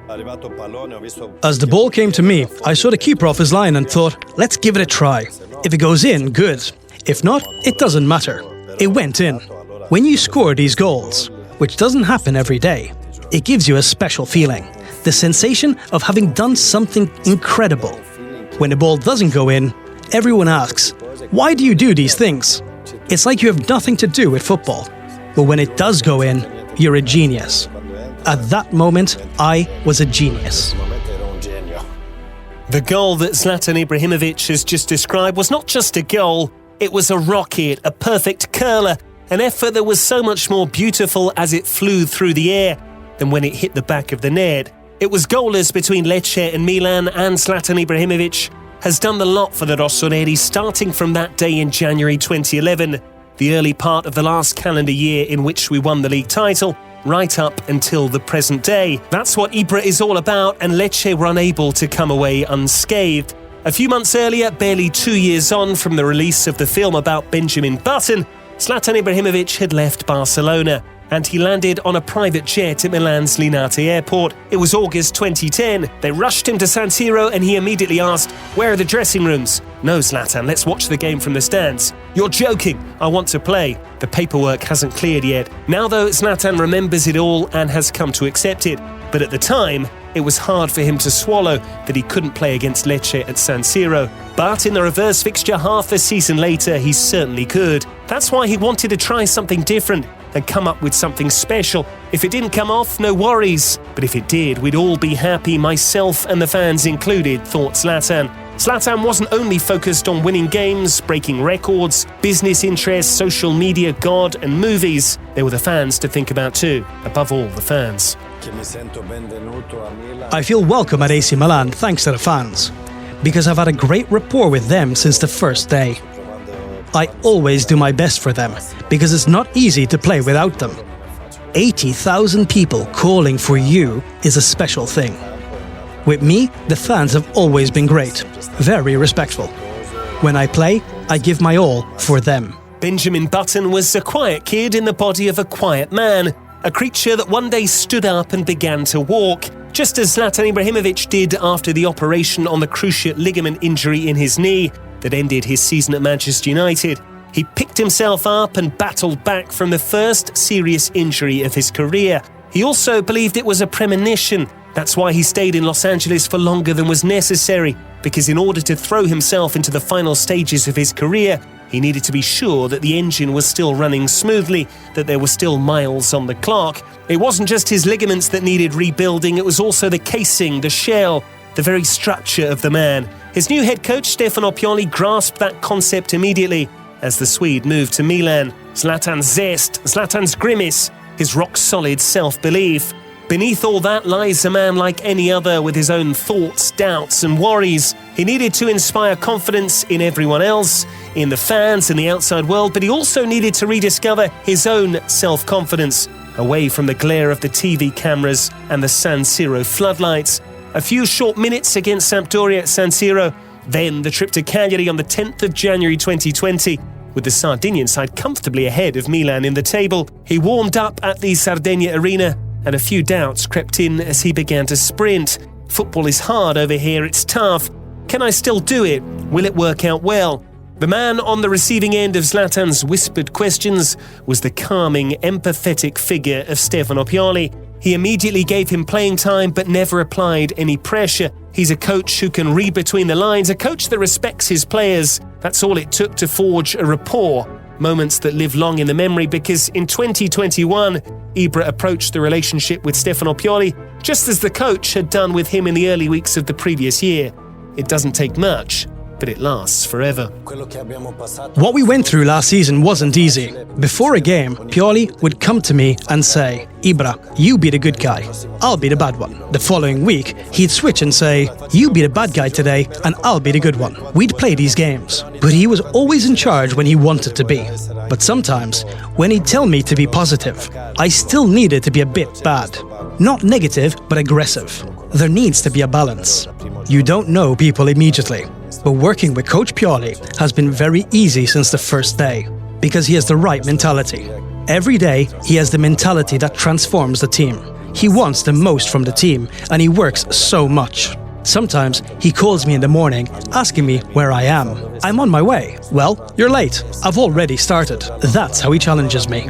As the ball came to me, I saw the keeper off his line and thought, let's give it a try. If it goes in, good. If not, it doesn't matter. It went in. When you score these goals, which doesn't happen every day, it gives you a special feeling. The sensation of having done something incredible. When the ball doesn't go in, everyone asks, why do you do these things? It's like you have nothing to do with football. But when it does go in, you're a genius. At that moment, I was a genius. The goal that Zlatan Ibrahimović has just described was not just a goal, it was a rocket, a perfect curler, an effort that was so much more beautiful as it flew through the air than when it hit the back of the net. It was goalless between Lecce and Milan, and Zlatan Ibrahimović has done the lot for the Rossoneri starting from that day in January 2011, the early part of the last calendar year in which we won the league title, right up until the present day. That's what Ibra is all about, and Lecce were unable to come away unscathed. A few months earlier, barely 2 years on from the release of the film about Benjamin Button, Zlatan Ibrahimović had left Barcelona, and he landed on a private jet at Milan's Linate airport. It was August 2010. They rushed him to San Siro and he immediately asked, "Where are the dressing rooms?" "No, Zlatan, let's watch the game from the stands." "You're joking, I want to play." The paperwork hasn't cleared yet. Now though, Zlatan remembers it all and has come to accept it. But at the time, it was hard for him to swallow that he couldn't play against Lecce at San Siro. But in the reverse fixture half a season later, he certainly could. That's why he wanted to try something different and come up with something special. If it didn't come off, no worries. But if it did, we'd all be happy, myself and the fans included, thought Zlatan. Zlatan wasn't only focused on winning games, breaking records, business interests, social media, God and movies. There were the fans to think about too, above all the fans. I feel welcome at AC Milan thanks to the fans, because I've had a great rapport with them since the first day. I always do my best for them, because it's not easy to play without them. 80,000 people calling for you is a special thing. With me, the fans have always been great, very respectful. When I play, I give my all for them. Benjamin Button was a quiet kid in the body of a quiet man, a creature that one day stood up and began to walk, just as Zlatan Ibrahimović did after the operation on the cruciate ligament injury in his knee that ended his season at Manchester United. He picked himself up and battled back from the first serious injury of his career. He also believed it was a premonition. That's why he stayed in Los Angeles for longer than was necessary, because in order to throw himself into the final stages of his career, he needed to be sure that the engine was still running smoothly, that there were still miles on the clock. It wasn't just his ligaments that needed rebuilding, it was also the casing, the shell, the very structure of the man. His new head coach, Stefano Pioli, grasped that concept immediately as the Swede moved to Milan. Zlatan's zest, Zlatan's grimace, his rock-solid self-belief. Beneath all that lies a man like any other with his own thoughts, doubts and worries. He needed to inspire confidence in everyone else, in the fans and the outside world, but he also needed to rediscover his own self-confidence, away from the glare of the TV cameras and the San Siro floodlights. A few short minutes against Sampdoria at San Siro, then the trip to Cagliari on the 10th of January 2020. With the Sardinian side comfortably ahead of Milan in the table, he warmed up at the Sardegna Arena, and a few doubts crept in as he began to sprint. Football is hard over here, it's tough. Can I still do it? Will it work out well? The man on the receiving end of Zlatan's whispered questions was the calming, empathetic figure of Stefano Pioli. He immediately gave him playing time but never applied any pressure. He's a coach who can read between the lines, a coach that respects his players. That's all it took to forge a rapport. Moments that live long in the memory, because in 2021, Ibra approached the relationship with Stefano Pioli just as the coach had done with him in the early weeks of the previous year. It doesn't take much, but it lasts forever. What we went through last season wasn't easy. Before a game, Pioli would come to me and say, "Ibra, you be the good guy, I'll be the bad one." The following week, he'd switch and say, "You be the bad guy today and I'll be the good one." We'd play these games, but he was always in charge when he wanted to be. But sometimes, when he'd tell me to be positive, I still needed to be a bit bad. Not negative, but aggressive. There needs to be a balance. You don't know people immediately. But working with Coach Pioli has been very easy since the first day, because he has the right mentality. Every day, he has the mentality that transforms the team. He wants the most from the team, and he works so much. Sometimes he calls me in the morning, asking me where I am. I'm on my way. Well, you're late. I've already started. That's how he challenges me.